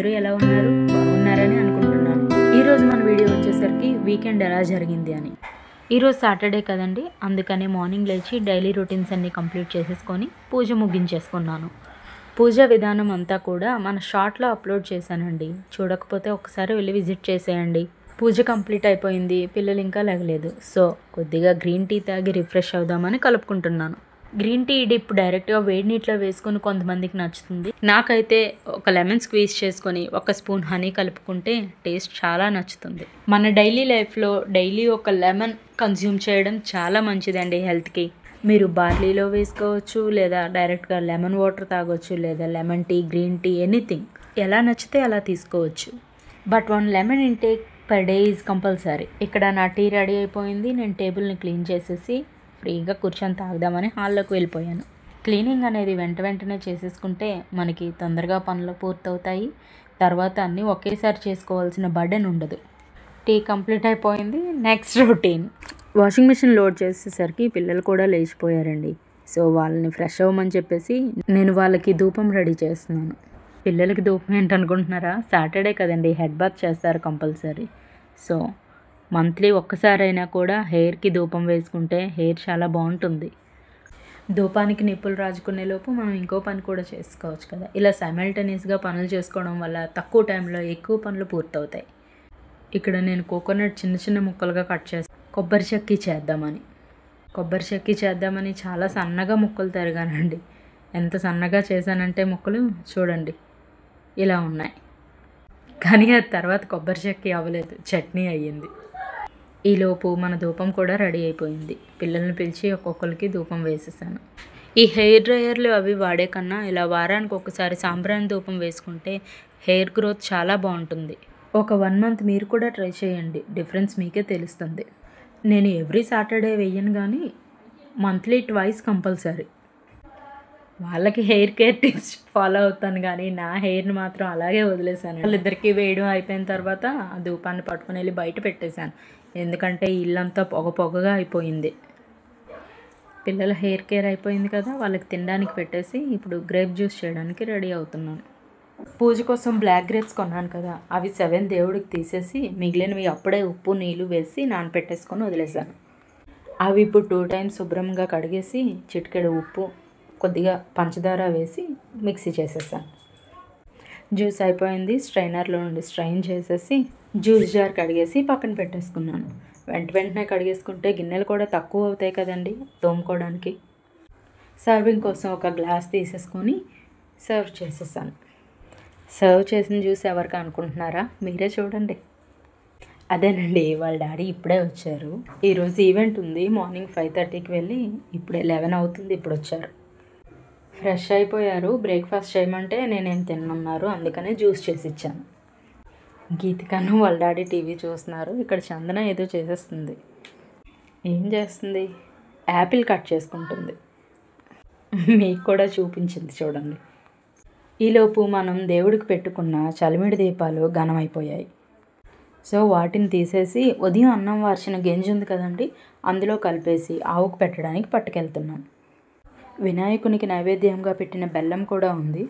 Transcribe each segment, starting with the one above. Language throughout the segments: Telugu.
అందరూ ఎలా ఉన్నారు? బాగున్నారని అనుకుంటున్నాను. ఈరోజు మన వీడియో వచ్చేసరికి వీకెండ్ ఎలా జరిగింది అని. ఈరోజు సాటర్డే కదండి, అందుకని మార్నింగ్ లేచి డైలీ రొటీన్స్ అన్నీ కంప్లీట్ చేసేసుకొని పూజ ముగించేసుకున్నాను. పూజ విధానం అంతా కూడా మన షార్ట్లో అప్లోడ్ చేశానండి. చూడకపోతే ఒకసారి వెళ్ళి విజిట్ చేసేయండి. పూజ కంప్లీట్ అయిపోయింది, పిల్లలు ఇంకా లేగలేదు. సో కొద్దిగా గ్రీన్ టీ తాగి రిఫ్రెష్ అవుదామని కలుపుకుంటున్నాను. గ్రీన్ టీ డిప్ డైరెక్ట్గా వేడి నీటిలో వేసుకొని కొంతమందికి నచ్చుతుంది. నాకైతే ఒక లెమన్ స్క్వీజ్ చేసుకొని ఒక స్పూన్ హనీ కలుపుకుంటే టేస్ట్ చాలా నచ్చుతుంది. మన డైలీ లైఫ్లో డైలీ ఒక లెమన్ కన్జ్యూమ్ చేయడం చాలా మంచిదండి హెల్త్కి. మీరు బార్లీలో వేసుకోవచ్చు, లేదా డైరెక్ట్గా లెమన్ వాటర్ తాగొచ్చు, లేదా lemon tea, green tea, anything ఎలా నచ్చితే అలా తీసుకోవచ్చు. But 1 lemon intake per day is compulsory. ఇక్కడ నా టీ రెడీ అయిపోయింది. నేను టేబుల్ని క్లీన్ చేసేసి ఫ్రీగా కూర్చొని తాగుదామని హాల్లోకి వెళ్ళిపోయాను. క్లీనింగ్ అనేది వెంటనే చేసేసుకుంటే మనకి తొందరగా పనులు పూర్తవుతాయి. తర్వాత అన్నీ ఒకేసారి చేసుకోవాల్సిన బర్డెన్ ఉండదు. టీ కంప్లీట్ అయిపోయింది. Next routine. Washing machine load చేసేసరికి పిల్లలు కూడా లేచిపోయారండి. సో వాళ్ళని ఫ్రెష్ అవ్వమని చెప్పేసి నేను వాళ్ళకి ధూపం రెడీ చేస్తున్నాను. పిల్లలకి ధూపం ఏంటనుకుంటున్నారా? సాటర్డే కదండి, హెడ్ బాత్ చేస్తారు కంపల్సరీ. సో మంత్లీ ఒక్కసారైనా కూడా హెయిర్కి ధూపం వేసుకుంటే హెయిర్ చాలా బాగుంటుంది. ధూపానికి నిప్పులు రాజుకునే లోపు మనం ఇంకో పని కూడా చేసుకోవచ్చు కదా. ఇలా సైమల్టేనియస్గా పనులు చేసుకోవడం వల్ల తక్కువ టైంలో ఎక్కువ పనులు పూర్తవుతాయి. ఇక్కడ నేను కోకోనట్ చిన్న ముక్కలుగా కట్ చేస్తాను. కొబ్బరి చెక్కి చేద్దామని చాలా సన్నగా ముక్కలు తరిగానండి. ఎంత సన్నగా చేశానంటే ముక్కలు చూడండి ఇలా ఉన్నాయి. కానీ అది తర్వాత కొబ్బరి చెక్కి అవ్వలేదు, చట్నీ అయ్యింది. ఈలోపు మన ధూపం కూడా రెడీ అయిపోయింది. పిల్లల్ని పిలిచి ఒక్కొక్కరికి ధూపం వేసేసాను. ఈ హెయిర్ డ్రయర్లు అవి వాడే కన్నా ఇలా వారానికి ఒకసారి సాంబ్రాణి ధూపం వేసుకుంటే హెయిర్ గ్రోత్ చాలా బాగుంటుంది. ఒక 1 మంత్ మీరు కూడా ట్రై చేయండి, డిఫరెన్స్ మీకే తెలుస్తుంది. నేను ఎవ్రీ సాటర్డే వేయను, కానీ మంత్లీ 2 కంపల్సరీ. వాళ్ళకి హెయిర్ కేర్ టిప్స్ ఫాలో అవుతాను, కానీ నా హెయిర్ని మాత్రం అలాగే వదిలేసాను. వాళ్ళిద్దరికీ వేయడం అయిపోయిన తర్వాత ఆ ధూపాన్ని పట్టుకుని వెళ్ళి బయట పెట్టేశాను. ఎందుకంటే ఇల్లంతా పొగగా అయిపోయింది. పిల్లల హెయిర్ కేర్ అయిపోయింది కదా, వాళ్ళకి తినడానికి పెట్టేసి ఇప్పుడు గ్రేప్ జ్యూస్ చేయడానికి రెడీ అవుతున్నాను. పూజ కోసం బ్లాక్ గ్రేప్స్ కొన్నాను కదా, అవి 7 దేవుడికి తీసేసి మిగిలినవి అప్పుడే ఉప్పు నీళ్ళు వేసి నానపెట్టేసుకొని వదిలేసాను. అవి ఇప్పుడు 2 టైమ్స్ శుభ్రంగా కడిగేసి చిటికెడు ఉప్పు, కొద్దిగా పంచదార వేసి మిక్సీ చేసేసాను. జ్యూస్ అయిపోయింది. స్ట్రైనర్లో నుండి స్ట్రైన్ చేసేసి జ్యూస్ జార్ కడిగేసి పక్కన పెట్టేసుకున్నాను. వెంటనే కడిగేసుకుంటే గిన్నెలు కూడా తక్కువ అవుతాయి కదండి తోముకోవడానికి. సర్వింగ్ కోసం ఒక గ్లాస్ తీసేసుకొని సర్వ్ చేసేసాను. సర్వ్ చేసిన జ్యూస్ ఎవరికి అనుకుంటున్నారా? మీరే చూడండి. అదేనండి, వాళ్ళ డాడీ ఇప్పుడే వచ్చారు. ఈరోజు ఈవెంట్ ఉంది. మార్నింగ్ 5:30కి వెళ్ళి ఇప్పుడే 11 అవుతుంది, ఇప్పుడు వచ్చారు. ఫ్రెష్ అయిపోయారు. బ్రేక్ఫాస్ట్ చేయమంటే నేనేం తిన్నన్నారు, అందుకనే జ్యూస్ చేసి ఇచ్చాను. గీతికను వాళ్ళ డాడీ టీవీ చూస్తున్నారు. ఇక్కడ చందన ఏదో చేసేస్తుంది. ఏం చేస్తుంది? యాపిల్ కట్ చేసుకుంటుంది. మీకు కూడా చూపించింది చూడండి. ఈలోపు మనం దేవుడికి పెట్టుకున్న చలిమిడి దీపాలు ఘనమైపోయాయి. సో వాటిని తీసేసి ఉదయం అన్నం వార్చిన గంజి ఉంది కదండి, అందులో కలిపేసి ఆవుకు పెట్టడానికి పట్టుకెళ్తున్నాను. వినాయకునికి నైవేద్యంగా పెట్టిన బెల్లం కూడా ఉంది.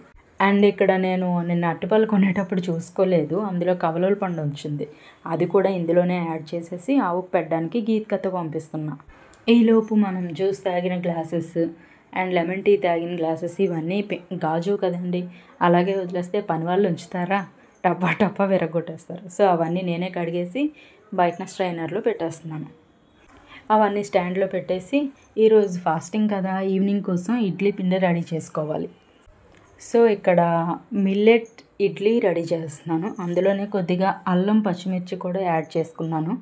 అండ్ ఇక్కడ నేను నిన్న అరటిపళ్ళు కొనేటప్పుడు చూసుకోలేదు, అందులో కవలోల పండు వచ్చింది. అది కూడా ఇందులోనే యాడ్ చేసేసి ఆవుకు పెట్టడానికి గీతికతో పంపిస్తున్నా. ఈలోపు మనం జ్యూస్ తాగిన గ్లాసెస్ అండ్ లెమన్ టీ తాగిన గ్లాసెస్ ఇవన్నీ గాజు కదండి, అలాగే వదిలేస్తే పని వాళ్ళు ఉంచుతారా? టప్పా విరగొట్టేస్తారు. సో అవన్నీ నేనే కడిగేసి బయట స్ట్రైనర్లో పెట్టేస్తున్నాను. అవన్నీ స్టాండ్లో పెట్టేసి ఈరోజు ఫాస్టింగ్ కదా, ఈవినింగ్ కోసం ఇడ్లీ పిండి రెడీ చేసుకోవాలి. సో ఇక్కడ మిల్లెట్ ఇడ్లీ రెడీ చేస్తున్నాను. అందులోనే కొద్దిగా అల్లం పచ్చిమిర్చి కూడా యాడ్ చేసుకున్నాను.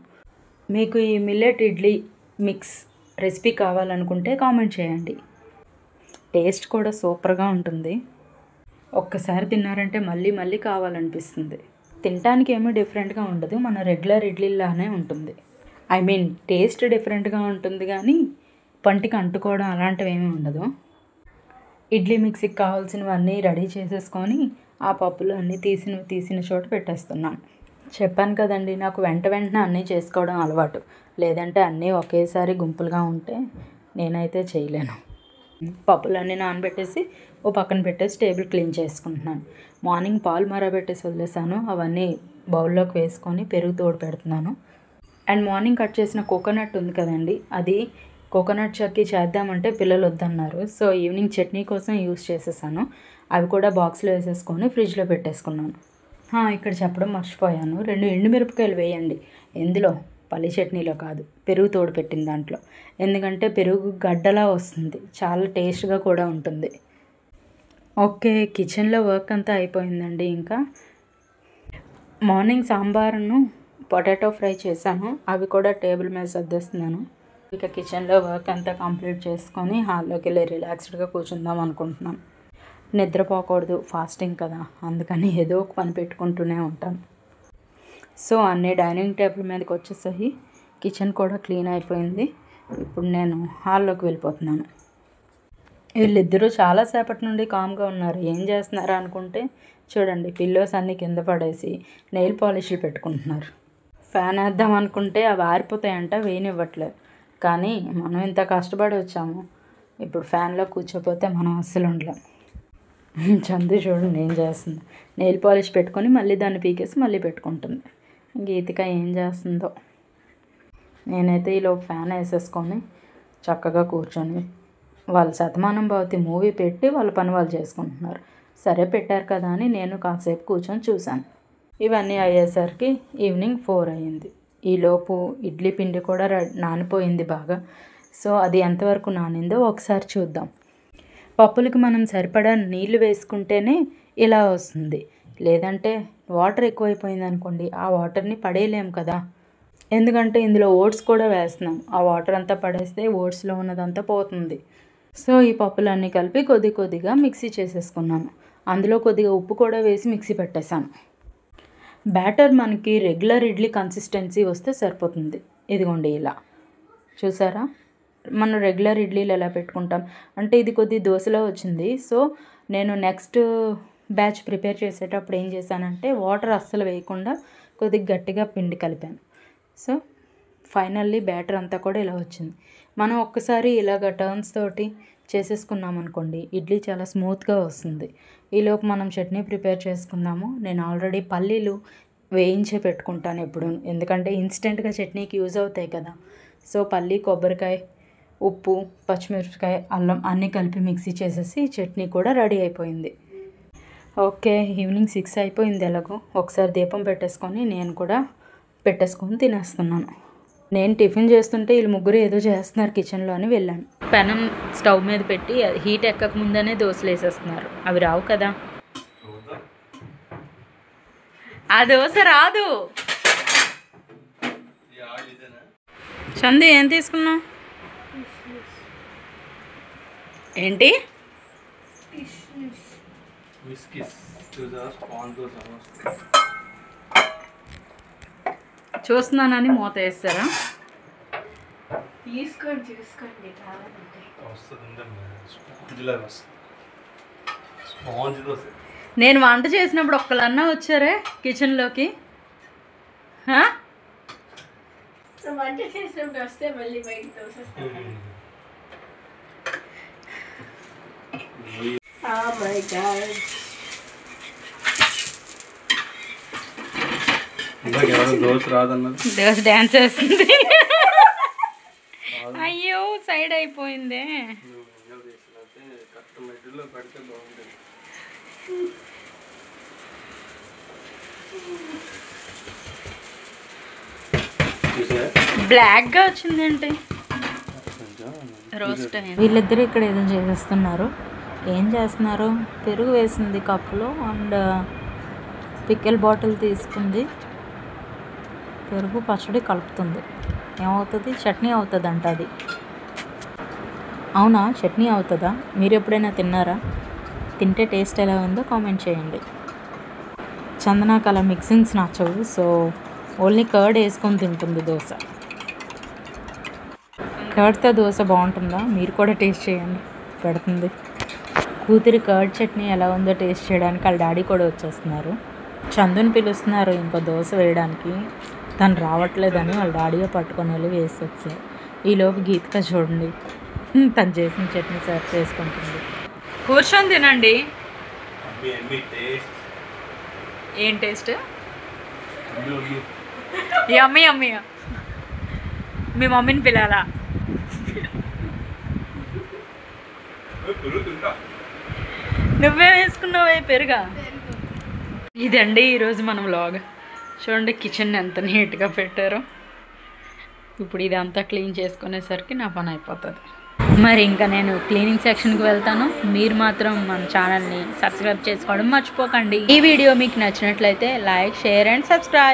మీకు ఈ మిల్లెట్ ఇడ్లీ మిక్స్ రెసిపీ కావాలనుకుంటే కామెంట్ చేయండి. టేస్ట్ కూడా సూపర్గా ఉంటుంది. ఒక్కసారి తిన్నారంటే మళ్ళీ కావాలనిపిస్తుంది. తినడానికి ఏమీ డిఫరెంట్గా ఉండదు, మన రెగ్యులర్ ఇడ్లీలానే ఉంటుంది. ఐ మీన్ టేస్ట్ డిఫరెంట్గా ఉంటుంది, కానీ పంటికి అంటుకోవడం అలాంటివి ఏమీ ఉండదు. ఇడ్లీ మిక్సీకి కావాల్సినవన్నీ రెడీ చేసేసుకొని ఆ పప్పులు అన్నీ తీసిన చోట పెట్టేస్తున్నాను. చెప్పాను కదండి, నాకు వెంటనే అన్నీ చేసుకోవడం అలవాటు. లేదంటే అన్నీ ఒకేసారి గుంపులుగా ఉంటే నేనైతే చేయలేను. పప్పులన్నీ నానబెట్టేసి ఓ పక్కన పెట్టేసి టేబుల్ క్లీన్ చేసుకుంటున్నాను. మార్నింగ్ పాలు మరబెట్టేసి వదిలేసాను, అవన్నీ బౌల్లోకి వేసుకొని పెరుగు తోడు పెడుతున్నాను. అండ్ మార్నింగ్ కట్ చేసిన కోకోనట్ ఉంది కదండి, అది కోకోనట్ చక్కీ చేద్దామంటే పిల్లలు వద్దన్నారు. సో ఈవినింగ్ చట్నీ కోసం యూస్ చేసేసాను. అవి కూడా బాక్స్లో వేసేసుకొని ఫ్రిడ్జ్లో పెట్టేసుకున్నాను. ఇక్కడ చెప్పడం మర్చిపోయాను, 2 ఎండుమిరపకాయలు వేయండి. ఎందులో? పల్లి చట్నీలో కాదు, పెరుగు తోడు పెట్టిన దాంట్లో. ఎందుకంటే పెరుగు గడ్డలా వస్తుంది, చాలా టేస్ట్గా కూడా ఉంటుంది. ఓకే, కిచెన్లో వర్క్ అంతా అయిపోయిందండి. ఇంకా మార్నింగ్ సాంబార్ను పొటాటో ఫ్రై చేశాను, అవి కూడా టేబుల్ మీద సర్దేస్తున్నాను. ఇక కిచెన్లో వర్క్ అంతా కంప్లీట్ చేసుకొని హాల్లోకి వెళ్ళి రిలాక్స్డ్గా కూర్చుందాం అనుకుంటున్నాను. నిద్రపోకూడదు, ఫాస్టింగ్ కదా, అందుకని ఏదో ఒక పని పెట్టుకుంటూనే ఉంటాను. సో అన్నీ డైనింగ్ టేబుల్ మీదకి వచ్చేసాయి, కిచెన్ కూడా క్లీన్ అయిపోయింది. ఇప్పుడు నేను హాల్లోకి వెళ్ళిపోతున్నాను. వీళ్ళిద్దరూ చాలాసేపటి నుండి కామ్గా ఉన్నారు. ఏం చేస్తున్నారా అనుకుంటే చూడండి, పిల్లోస్ అన్నీ కింద పడేసి నెయిల్ పాలిష్లు పెట్టుకుంటున్నారు. ఫ్యాన్ వేద్దాం అనుకుంటే అవి ఆరిపోతాయంట, వేయనివ్వట్లేదు. కానీ మనం ఇంత కష్టపడి వచ్చాము, ఇప్పుడు ఫ్యాన్లో కూర్చోపోతే మనం అస్సలు ఉండలేం. చందు చూడండి ఏం చేస్తుంది, నెయిల్ పాలిష్ పెట్టుకొని మళ్ళీ దాన్ని పీకేసి మళ్ళీ పెట్టుకుంటుంది. గీతిక ఏం చేస్తుందో. నేనైతే ఈలోపు ఫ్యాన్ వేసేసుకొని చక్కగా కూర్చొని వాళ్ళు శతమానం భవతి మూవీ పెట్టి వాళ్ళ పని వాళ్ళు చేసుకుంటున్నారు. సరే పెట్టారు కదా అని నేను కాసేపు కూర్చొని చూశాను. ఇవన్నీ అయ్యేసరికి ఈవినింగ్ 4 అయ్యింది. ఈలోపు ఇడ్లీ పిండి కూడా నానిపోయింది బాగా. సో అది ఎంతవరకు నానిందో ఒకసారి చూద్దాం. పప్పులకి మనం సరిపడా నీళ్లు వేసుకుంటేనే ఇలా వస్తుంది, లేదంటే వాటర్ ఎక్కువైపోయింది అనుకోండి, ఆ వాటర్ని పడేయలేము కదా. ఎందుకంటే ఇందులో ఓట్స్ కూడా వేస్తున్నాం, ఆ వాటర్ అంతా పడేస్తే ఓట్స్లో ఉన్నదంతా పోతుంది. సో ఈ పప్పులన్నీ కలిపి కొద్దిగా మిక్సీ చేసేసుకున్నాను. అందులో కొద్దిగా ఉప్పు కూడా వేసి మిక్సీ పెట్టేశాను. బ్యాటర్ మనకి రెగ్యులర్ ఇడ్లీ కన్సిస్టెన్సీ వస్తే సరిపోతుంది. ఇదిగోండి ఇలా చూసారా, మనం రెగ్యులర్ ఇడ్లీలు ఎలా పెట్టుకుంటాం అంటే ఇది కొద్ది దోశలో వచ్చింది. సో నేను నెక్స్ట్ బ్యాచ్ ప్రిపేర్ చేసేటప్పుడు ఏం చేశానంటే వాటర్ అస్సలు వేయకుండా కొద్దిగా గట్టిగా పిండి కలిపాను. సో ఫైనల్లీ బ్యాటర్ అంతా కూడా ఇలా వచ్చింది. మనం ఒక్కసారి ఇలాగ టర్న్స్ తోటి చేసేసుకున్నాం అనుకోండి, ఇడ్లీ చాలా స్మూత్గా వస్తుంది. ఈలోపు మనం చట్నీ ప్రిపేర్ చేసుకుందాము. నేను ఆల్రెడీ పల్లీలు వేయించే పెట్టుకుంటాను ఎప్పుడు, ఎందుకంటే ఇన్స్టెంట్గా చట్నీకి యూజ్ అవుతాయి కదా. సో పల్లి, కొబ్బరికాయ, ఉప్పు, పచ్చిమిరపకాయ, అల్లం అన్నీ కలిపి మిక్సీ చేసేసి చట్నీ కూడా రెడీ అయిపోయింది. ఓకే, ఈవినింగ్ 6 అయిపోయింది. ఎలాగో ఒకసారి దీపం పెట్టేసుకొని నేను కూడా పెట్టేసుకొని తినేస్తున్నాను. నేను టిఫిన్ చేస్తుంటే వీళ్ళు ముగ్గురు ఏదో చేస్తున్నారు కిచెన్లో అని వెళ్ళాను. పెనం స్టవ్ మీద పెట్టి హీట్ ఎక్కక ముందనే దోశలు వేసేస్తున్నారు. అవి రావు కదా, ఆ దోశ రాదు. చందు ఏం తీసుకున్నావు? ఏంటి? చూస్తున్నానని మూత వేస్తారా? తీసుకోండి. నేను వంట చేసినప్పుడు ఒక్కలన్నా వచ్చారే కిచెన్లోకి? వంట చేసినప్పుడు వస్తే మళ్ళీ బయట దోశ డాన్స్ వేస్తుంది. అయ్యో సైడ్ అయిపోయిందే. బ్లాక్గా వచ్చిందేంటి? రోస్ట్ అయింది. వీళ్ళిద్దరు ఇక్కడ ఏదో చేసేస్తున్నారు. ఏం చేస్తున్నారు? పెరుగు వేసింది కప్పులో అండ్ పిక్కల్ బాటిల్ తీసుకుంది, పెరుగు పచ్చడి కలుపుతుంది. ఏమవుతుంది? చట్నీ అవుతుంది అంట. అది అవునా? చట్నీ అవుతుందా? మీరు ఎప్పుడైనా తిన్నారా? తింటే టేస్ట్ ఎలా ఉందో కామెంట్ చేయండి. చందనాకు అలా మిక్సింగ్స్ నచ్చవు, సో ఓన్లీ కర్డ్ వేసుకొని తింటుంది దోశ. కర్డ్తో దోశ బాగుంటుందా? మీరు కూడా టేస్ట్ చేయండి, పెడుతుంది. కూతురి కర్డ్ చట్నీ ఎలా ఉందో టేస్ట్ చేయడానికి వాళ్ళ డాడీ కూడా వచ్చేస్తున్నారు. చందుని పిలుస్తున్నారు ఇంకో దోశ వేయడానికి, తను రావట్లేదని వాళ్ళ డాడీగా పట్టుకొని వెళ్ళి వేసి వచ్చారు. ఈలోపు గీతిక చూడండి తను చేసిన చట్నీ సర్వ్ చేసుకుంటుంది. కూర్చొని తినండి. ఏం టేస్ట్? యమ్మీ యమ్మీ. మీ మమ్మీని పిలాలా? నువ్వే వేసుకున్నావే పెరుగా? ఇదండి ఈరోజు మనం వ్లాగ్. చూడండి కిచెన్ ఎంత నీట్గా పెట్టారో. ఇప్పుడు ఇదంతా క్లీన్ చేసుకునేసరికి నా పని అయిపోతుంది. మరి ఇంకా నేను క్లీనింగ్ సెక్షన్కి వెళ్తాను. మీరు మాత్రం మన ఛానల్ని సబ్స్క్రైబ్ చేసుకోవడం మర్చిపోకండి. ఈ వీడియో మీకు నచ్చినట్లయితే లైక్, షేర్ అండ్ సబ్స్క్రైబ్.